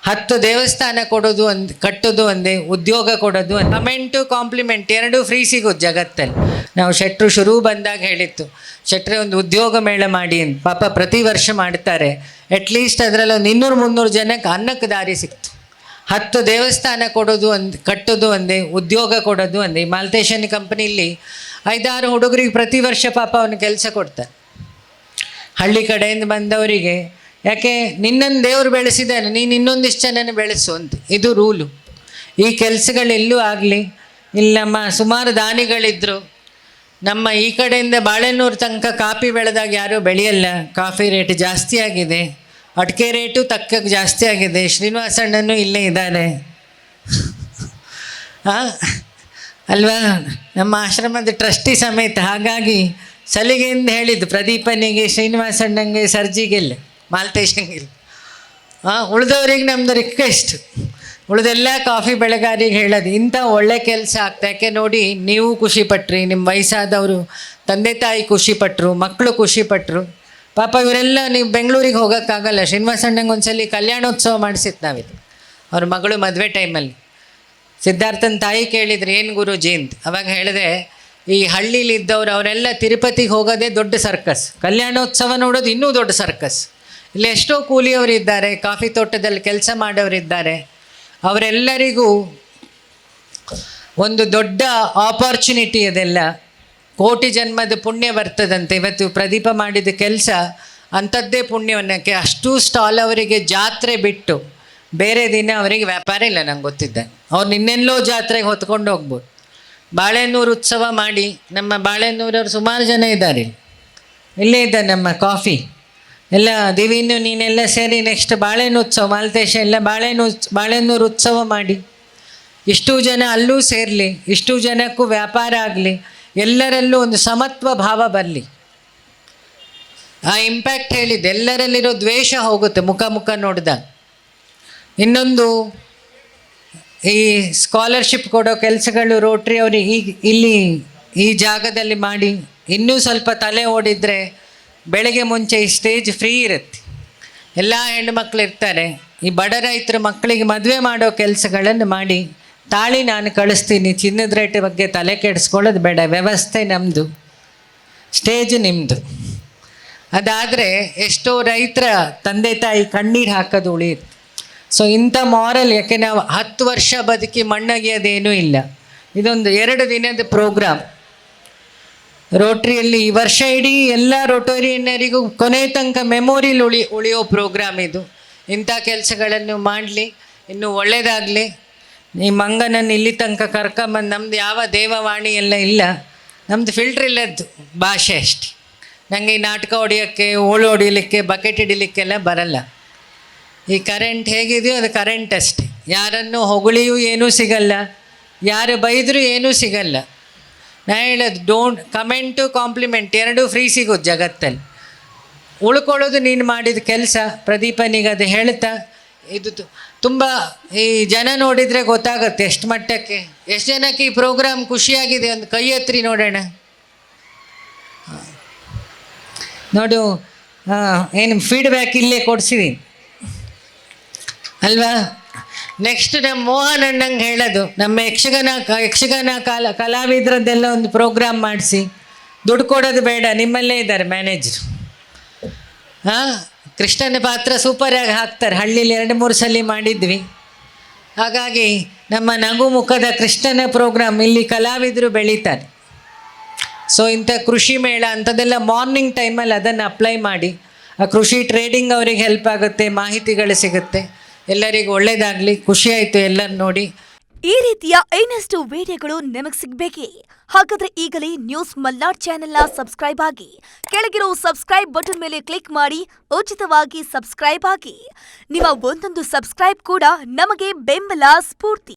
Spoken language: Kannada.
10 ದೇವಸ್ಥಾನ ಕೊಡೋದು ಕಟ್ಟೋದು ಒಂದೇ, ಉದ್ಯೋಗ ಕೊಡೋದು ಒಂದೇ. ಕಮೆಂಟು ಕಾಂಪ್ಲಿಮೆಂಟ್ ಎರಡೂ ಫ್ರೀ ಸಿಗೋದು ಜಗತ್ತಲ್ಲಿ. ನಾವು ಶೆಟ್ಟರು ಶುರು ಬಂದಾಗ ಹೇಳಿತ್ತು, ಶೆಟ್ಟರೆ ಒಂದು ಉದ್ಯೋಗ ಮೇಳ ಮಾಡಿ ಅಂತ. ಪಾಪ ಪ್ರತಿ ವರ್ಷ ಮಾಡ್ತಾರೆ. ಅಟ್ಲೀಸ್ಟ್ ಅದರಲ್ಲಿ ಒಂದು 200-300 ಜನಕ್ಕೆ ಅನ್ನಕ್ಕೆ ದಾರಿ ಸಿಕ್ತು. 10 ದೇವಸ್ಥಾನ ಕೊಡೋದು ಕಟ್ಟೋದು ಒಂದೇ, ಉದ್ಯೋಗ ಕೊಡೋದು ಒಂದೇ. ಮಾಲ್ತೇಶನ್ ಕಂಪ್ನಿಲಿ 5-6 ಹುಡುಗರಿಗೆ ಪ್ರತಿ ವರ್ಷ ಪಾಪ ಅವನು ಕೆಲಸ ಕೊಡ್ತಾರೆ, ಹಳ್ಳಿ ಕಡೆಯಿಂದ ಬಂದವರಿಗೆ. ಯಾಕೆ, ನಿನ್ನನ್ನು ದೇವರು ಬೆಳೆಸಿದ್ದಾನೆ, ನೀನು ಇನ್ನೊಂದಿಷ್ಟು ಜನನ ಬೆಳೆಸು ಅಂತ. ಇದು ರೂಲು. ಈ ಕೆಲಸಗಳೆಲ್ಲೂ ಆಗಲಿ. ಇಲ್ಲಿ ನಮ್ಮ ಸುಮಾರು ದಾನಿಗಳಿದ್ದರು. ನಮ್ಮ ಈ ಕಡೆಯಿಂದ ಬಾಳೆನೂರು ತನಕ ಕಾಫಿ ಬೆಳೆದಾಗ ಯಾರೂ ಬೆಳೆಯಲ್ಲ. ಕಾಫಿ ರೇಟ್ ಜಾಸ್ತಿ ಆಗಿದೆ, ಅಡಿಕೆ ರೇಟು ತಕ್ಕಕ್ಕೆ ಜಾಸ್ತಿ ಆಗಿದೆ. ಶ್ರೀನಿವಾಸಣ್ಣನೂ ಇಲ್ಲೇ ಇದ್ದಾನೆ ಅಲ್ವಾ, ನಮ್ಮ ಆಶ್ರಮದ ಟ್ರಸ್ಟಿ ಸಮೇತ. ಹಾಗಾಗಿ ಸಲಿಗೆಯಿಂದ ಹೇಳಿದ್ದು ಪ್ರದೀಪನಿಗೆ, ಶ್ರೀನಿವಾಸಣ್ಣಂಗೆ, ಸರ್ಜಿಗೆಲ್ಲ, ಮಾಲ್ತೇಶಂಗಿಲ್ಲ. ಉಳಿದವ್ರಿಗೆ ನಮ್ಮದು ರಿಕ್ವೆಸ್ಟ್, ಉಳಿದೆಲ್ಲ ಕಾಫಿ ಬೆಳೆಗಾರಿಗೆ ಹೇಳೋದು, ಇಂಥ ಒಳ್ಳೆ ಕೆಲಸ ಆಗ್ತಾ. ಯಾಕೆ ನೋಡಿ, ನೀವು ಖುಷಿಪಟ್ರಿ, ನಿಮ್ಮ ವಯಸ್ಸಾದವರು ತಂದೆ ತಾಯಿ ಖುಷಿಪಟ್ಟರು, ಮಕ್ಕಳು ಖುಷಿಪಟ್ಟರು. ಪಾಪ ಇವರೆಲ್ಲ ನೀವು ಬೆಂಗಳೂರಿಗೆ ಹೋಗೋಕ್ಕಾಗಲ್ಲ. ಶ್ರೀನಿವಾಸಣ್ಣಂಗೆ ಒಂದ್ಸಲಿ ಕಲ್ಯಾಣೋತ್ಸವ ಮಾಡಿಸಿತ್ತು ನಾವಿದು, ಅವ್ರ ಮಗಳು ಮದುವೆ ಟೈಮಲ್ಲಿ. ಸಿದ್ಧಾರ್ಥನ ತಾಯಿ ಕೇಳಿದ್ರು, ಏನು ಗುರೂಜಿ ಅಂತ. ಅವಾಗ ಹೇಳಿದೆ, ಈ ಹಳ್ಳೀಲಿದ್ದವ್ರು ಅವರೆಲ್ಲ ತಿರುಪತಿಗೆ ಹೋಗೋದೇ ದೊಡ್ಡ ಸರ್ಕಸ್, ಕಲ್ಯಾಣೋತ್ಸವ ನೋಡೋದು ಇನ್ನೂ ದೊಡ್ಡ ಸರ್ಕಸ್. ಇಲ್ಲಿ ಎಷ್ಟೋ ಕೂಲಿಯವರಿದ್ದಾರೆ, ಕಾಫಿ ತೋಟದಲ್ಲಿ ಕೆಲಸ ಮಾಡೋರಿದ್ದಾರೆ. ಅವರೆಲ್ಲರಿಗೂ ಒಂದು ದೊಡ್ಡ ಆಪರ್ಚುನಿಟಿ. ಅದೆಲ್ಲ ಕೋಟಿ ಜನ್ಮದ ಪುಣ್ಯ ಬರ್ತದಂತೆ. ಇವತ್ತು ಪ್ರದೀಪ ಮಾಡಿದ ಕೆಲಸ ಅಂಥದ್ದೇ ಪುಣ್ಯವನ್ನಕ್ಕೆ. ಅಷ್ಟು ಸ್ಟಾಲ್ ಅವರಿಗೆ ಜಾತ್ರೆ ಬಿಟ್ಟು ಬೇರೆ ದಿನ ಅವರಿಗೆ ವ್ಯಾಪಾರ ಇಲ್ಲ, ನಂಗೆ ಗೊತ್ತಿದ್ದೆ. ಅವ್ರು ನಿನ್ನೆಲ್ಲೋ ಜಾತ್ರೆಗೆ ಹೊತ್ಕೊಂಡು ಹೋಗ್ಬೋದು. ಬಾಳೆನೂರು ಉತ್ಸವ ಮಾಡಿ, ನಮ್ಮ ಬಾಳೆನೂರವ್ರು ಸುಮಾರು ಜನ ಇದ್ದಾರೆ, ಇಲ್ಲೇ ಇದ್ದಾರೆ ನಮ್ಮ ಕಾಫಿ ಎಲ್ಲ. ದಿವಿನು ನೀನೆಲ್ಲ ಸೇರಿ ನೆಕ್ಸ್ಟ್ ಬಾಳೆನೂ ಉತ್ಸವ, ಮಾಲ್ತೇಶ ಎಲ್ಲ ಬಾಳೆನೂರು ಉತ್ಸವ ಮಾಡಿ ಇಷ್ಟು ಜನ ಅಲ್ಲೂ ಸೇರಲಿ, ಇಷ್ಟು ಜನಕ್ಕೂ ವ್ಯಾಪಾರ ಆಗಲಿ, ಎಲ್ಲರಲ್ಲೂ ಒಂದು ಸಮತ್ವ ಭಾವ ಬರಲಿ. ಆ ಇಂಪ್ಯಾಕ್ಟ್ ಹೇಳಿದ್ದು, ಎಲ್ಲರಲ್ಲಿರೋ ದ್ವೇಷ ಹೋಗುತ್ತೆ ಮುಖ ನೋಡಿದಾಗ. ಇನ್ನೊಂದು, ಈ ಸ್ಕಾಲರ್ಶಿಪ್ ಕೊಡೋ ಕೆಲಸಗಳು ರೋಟ್ರಿ ಅವ್ರಿಗೆ ಇಲ್ಲಿ ಈ ಜಾಗದಲ್ಲಿ ಮಾಡಿ, ಇನ್ನೂ ಸ್ವಲ್ಪ ತಲೆ ಓಡಿದರೆ ಬೆಳಗ್ಗೆ ಮುಂಚೆ ಈ ಸ್ಟೇಜ್ ಫ್ರೀ ಇರುತ್ತೆ. ಎಲ್ಲ ಹೆಣ್ಣುಮಕ್ಳು ಇರ್ತಾರೆ. ಈ ಬಡ ರೈತರ ಮಕ್ಕಳಿಗೆ ಮದುವೆ ಮಾಡೋ ಕೆಲಸಗಳನ್ನು ಮಾಡಿ, ತಾಳಿ ನಾನು ಕಳಿಸ್ತೀನಿ, ಚಿನ್ನದ ರೇಟ್ ಬಗ್ಗೆ ತಲೆ ಕೆಡಿಸ್ಕೊಳ್ಳೋದು ಬೇಡ, ವ್ಯವಸ್ಥೆ ನಮ್ಮದು, ಸ್ಟೇಜ್ ನಿಮ್ಮದು. ಅದಾದರೆ ಎಷ್ಟೋ ರೈತರ ತಂದೆ ತಾಯಿ ಕಣ್ಣೀರು ಹಾಕೋದು ಉಳಿಯುತ್ತೆ. ಸೊ ಇಂಥ ಮಾರಲ್, ಯಾಕೆ ನಾವು 10 ವರ್ಷ ಬದುಕಿ ಮಣ್ಣಗಿಯೋದೇನೂ ಇಲ್ಲ. ಇದೊಂದು 2 ದಿನದ ಪ್ರೋಗ್ರಾಮ್ ರೋಟ್ರಿಯಲ್ಲಿ. ಈ ವರ್ಷ ಇಡೀ ಎಲ್ಲ ರೋಟೋರಿಯನ್ನರಿಗೂ ಕೊನೆ ತನಕ ಮೆಮೊರಿಲಿ ಉಳಿಯೋ ಪ್ರೋಗ್ರಾಮ್ ಇದು. ಇಂಥ ಕೆಲಸಗಳನ್ನು ಮಾಡಲಿ, ಇನ್ನೂ ಒಳ್ಳೆಯದಾಗಲಿ. ಈ ಮಂಗನನ್ನು ಇಲ್ಲಿ ತನಕ ಕರ್ಕೊಂಬಂದು, ನಮ್ಮದು ಯಾವ ದೇವವಾಣಿ ಎಲ್ಲ ಇಲ್ಲ, ನಮ್ಮದು ಫಿಲ್ಟ್ರ್ ಇಲ್ಲದ್ದು ಭಾಷೆ ಅಷ್ಟೆ. ನನಗೆ ಈ ನಾಟಕ ಹೊಡಿಯೋಕ್ಕೆ, ಓಳು ಹೊಡಿಲಿಕ್ಕೆ, ಬಕೆಟ್ ಹಿಡಿಲಿಕ್ಕೆಲ್ಲ ಬರಲ್ಲ. ಈ ಕರೆಂಟ್ ಹೇಗಿದೆಯೋ ಅದು ಕರೆಂಟ್ ಅಷ್ಟೆ. ಯಾರನ್ನು ಹೊಗಳಿಯೂ ಏನೂ ಸಿಗಲ್ಲ, ಯಾರು ಬೈದರೂ ಏನೂ ಸಿಗಲ್ಲ. ನಾ ಹೇಳೋದು, ಕಮೆಂಟು ಕಾಂಪ್ಲಿಮೆಂಟ್ ಎರಡೂ ಫ್ರೀ ಸಿಗೋದು ಜಗತ್ತಲ್ಲಿ. ಉಳ್ಕೊಳ್ಳೋದು ನೀನು ಮಾಡಿದ ಕೆಲಸ. ಪ್ರದೀಪನಿಗೆ ಅದು ಹೇಳ್ತಾ, ಇದು ತುಂಬ ಈ ಜನ ನೋಡಿದರೆ ಗೊತ್ತಾಗುತ್ತೆ ಎಷ್ಟು ಮಟ್ಟಕ್ಕೆ, ಎಷ್ಟು ಜನಕ್ಕೆ ಈ ಪ್ರೋಗ್ರಾಮ್ ಖುಷಿಯಾಗಿದೆ. ಒಂದು ಕೈ ಎತ್ರಿ ನೋಡೋಣ. ನೋಡು, ಏನು ಫೀಡ್ಬ್ಯಾಕ್ ಇಲ್ಲೇ ಕೊಡಿಸಿದೀನಿ ಅಲ್ವಾ. ನೆಕ್ಸ್ಟ್ ನಮ್ಮ ಮೋಹನ್ ಅಣ್ಣಂಗೆ ಹೇಳೋದು, ನಮ್ಮ ಯಕ್ಷಗಾನ ಕಲಾವಿದರದ್ದೆಲ್ಲ ಒಂದು ಪ್ರೋಗ್ರಾಮ್ ಮಾಡಿಸಿ, ದುಡ್ಡು ಕೊಡೋದು ಬೇಡ, ನಿಮ್ಮಲ್ಲೇ ಇದ್ದಾರೆ ಮ್ಯಾನೇಜರು. ಕೃಷ್ಣನ ಪಾತ್ರ ಸೂಪರಾಗಿ ಹಾಕ್ತಾರೆ. ಹಳ್ಳೀಲಿ 2-3 ಸಲ ಮಾಡಿದ್ವಿ. ಹಾಗಾಗಿ ನಮ್ಮ ನಗು ಮುಖದ ಕೃಷ್ಣನ ಪ್ರೋಗ್ರಾಮ್ ಇಲ್ಲಿ ಕಲಾವಿದರು ಬೆಳೀತಾರೆ. ಸೊ ಇಂಥ ಕೃಷಿ ಮೇಳ ಅಂಥದ್ದೆಲ್ಲ ಮಾರ್ನಿಂಗ್ ಟೈಮಲ್ಲಿ ಅದನ್ನು ಅಪ್ಲೈ ಮಾಡಿ, ಆ ಕೃಷಿ ಟ್ರೇಡಿಂಗ್ ಅವ್ರಿಗೆ ಹೆಲ್ಪ್ ಆಗುತ್ತೆ, ಮಾಹಿತಿಗಳು ಸಿಗುತ್ತೆ. ಎಲ್ಲರಿಗೂ ಒಳ್ಳೆಯದಾಗಲಿ. ಖುಷಿ ಆಯಿತು ಎಲ್ಲರೂ ನೋಡಿ. ಈ ರೀತಿಯ ಇನ್ನಷ್ಟು ವಿಡಿಯೋಗಳು ನಿಮಗೆ ಸಿಗಬೇಕೇ? ಹಾಗಾದ್ರೆ ಈಗಲೇ ನ್ಯೂಸ್ ಮಲ್ನಾಡ್ ಚಾನೆಲ್ನ ಸಬ್ಸ್ಕ್ರೈಬ್ ಆಗಿ, ಕೆಳಗಿರೋ ಸಬ್ಸ್ಕ್ರೈಬ್ ಬಟನ್ ಮೇಲೆ ಕ್ಲಿಕ್ ಮಾಡಿ ಉಚಿತವಾಗಿ ಸಬ್ಸ್ಕ್ರೈಬ್ ಆಗಿ. ನಿಮ್ಮ ಒಂದೊಂದು ಸಬ್ಸ್ಕ್ರೈಬ್ ಕೂಡ ನಮಗೆ ಬೆಂಬಲ, ಸ್ಫೂರ್ತಿ.